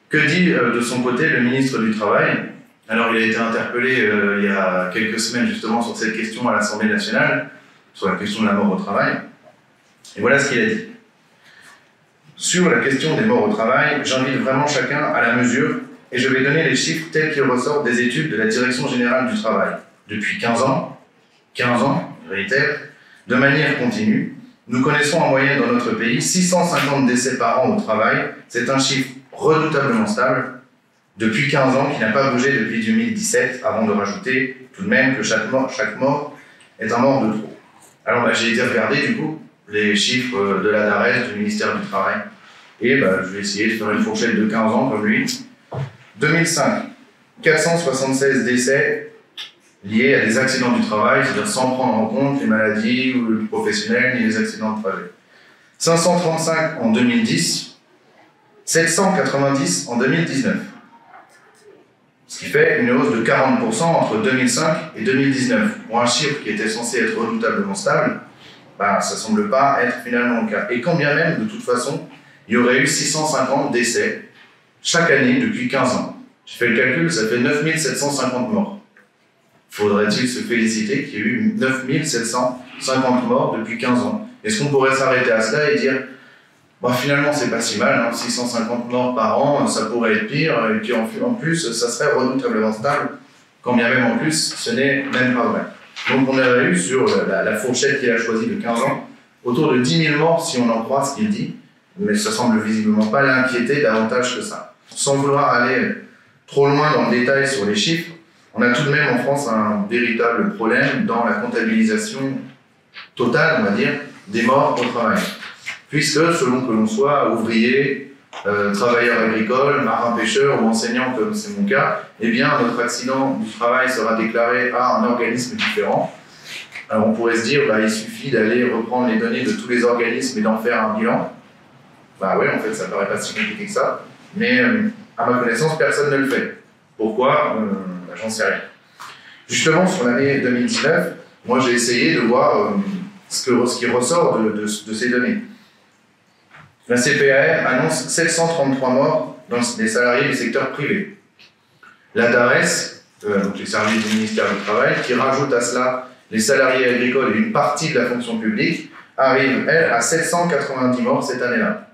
Que dit de son côté le ministre du Travail? Alors, il a été interpellé il y a quelques semaines justement sur cette question à l'Assemblée nationale, sur la question de la mort au travail. Et voilà ce qu'il a dit. Sur la question des morts au travail, j'invite vraiment chacun à la mesure et je vais donner les chiffres tels qu'ils ressortent des études de la Direction générale du travail. Depuis 15 ans, je réitère, de manière continue, nous connaissons en moyenne dans notre pays 650 décès par an au travail. C'est un chiffre redoutablement stable depuis 15 ans qui n'a pas bougé depuis 2017, avant de rajouter tout de même que chaque mort est un mort de trop. Alors j'ai été regarder du coup les chiffres de la DARES, du ministère du Travail, et je vais essayer de faire une fourchette de 15 ans comme lui. 2005, 476 décès liés à des accidents du travail, c'est-à-dire sans prendre en compte les maladies ou professionnelles ni les accidents de travail. 535 en 2010, 790 en 2019. Ce qui fait une hausse de 40% entre 2005 et 2019. Pour un chiffre qui était censé être redoutablement stable, ça ne semble pas être finalement le cas. Et quand bien même, de toute façon, il y aurait eu 650 décès chaque année depuis 15 ans. J'ai fait le calcul, ça fait 9750 morts. Faudrait-il se féliciter qu'il y ait eu 9750 morts depuis 15 ans? Est-ce qu'on pourrait s'arrêter à cela et dire finalement c'est pas si mal, 650 morts par an, ça pourrait être pire, et puis en plus ça serait redoutablement stable, quand bien même en plus ce n'est même pas vrai. Donc on aurait eu sur la fourchette qu'il a choisie de 15 ans, autour de 10 000 morts si on en croit ce qu'il dit, mais ça semble visiblement pas l'inquiéter davantage que ça. Sans vouloir aller trop loin dans le détail sur les chiffres, on a tout de même en France un véritable problème dans la comptabilisation totale, on va dire, des morts au travail. Puisque, selon que l'on soit ouvrier, travailleur agricole, marin-pêcheur ou enseignant, comme c'est mon cas, eh bien, notre accident du travail sera déclaré à un organisme différent. Alors, on pourrait se dire, il suffit d'aller reprendre les données de tous les organismes et d'en faire un bilan. Oui, en fait, ça ne paraît pas si compliqué que ça. Mais, à ma connaissance, personne ne le fait. Pourquoi? J'en sais rien. Justement, sur l'année 2019, moi, j'ai essayé de voir ce qui ressort de ces données. La CPAM annonce 733 morts dans les salariés du secteur privé. La DARES, donc les services du ministère du Travail, qui rajoute à cela les salariés agricoles et une partie de la fonction publique, arrive, elle, à 790 morts cette année-là.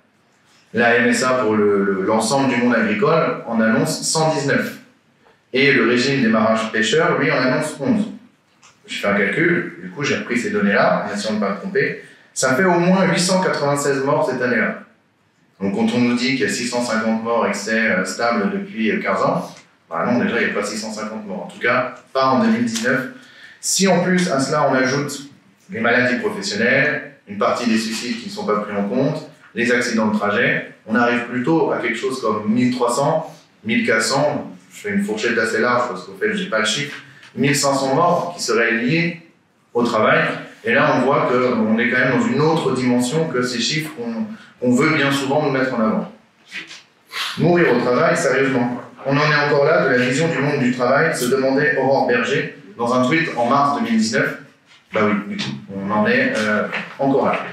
La MSA, pour l'ensemble du monde agricole, en annonce 119. Et le régime des marins-pêcheurs, lui, en annonce 11. Je fais un calcul, du coup j'ai repris ces données-là, en essayant de ne pas me tromper. Ça fait au moins 896 morts cette année-là. Donc quand on nous dit qu'il y a 650 morts et que c'est stable depuis 15 ans, non, déjà il n'y a pas 650 morts. En tout cas, pas en 2019. Si en plus à cela on ajoute les maladies professionnelles, une partie des suicides qui ne sont pas pris en compte, les accidents de trajet, on arrive plutôt à quelque chose comme 1300, 1400, je fais une fourchette assez large parce qu'au fait je n'ai pas le chiffre, 1500 morts qui seraient liés au travail. Et là, on voit qu'on est quand même dans une autre dimension que ces chiffres qu'on veut bien souvent nous mettre en avant. Mourir au travail, sérieusement. On en est encore là de la vision du monde du travail, se demandait Aurore Berger dans un tweet en mars 2019. Oui, du coup, on en est encore là.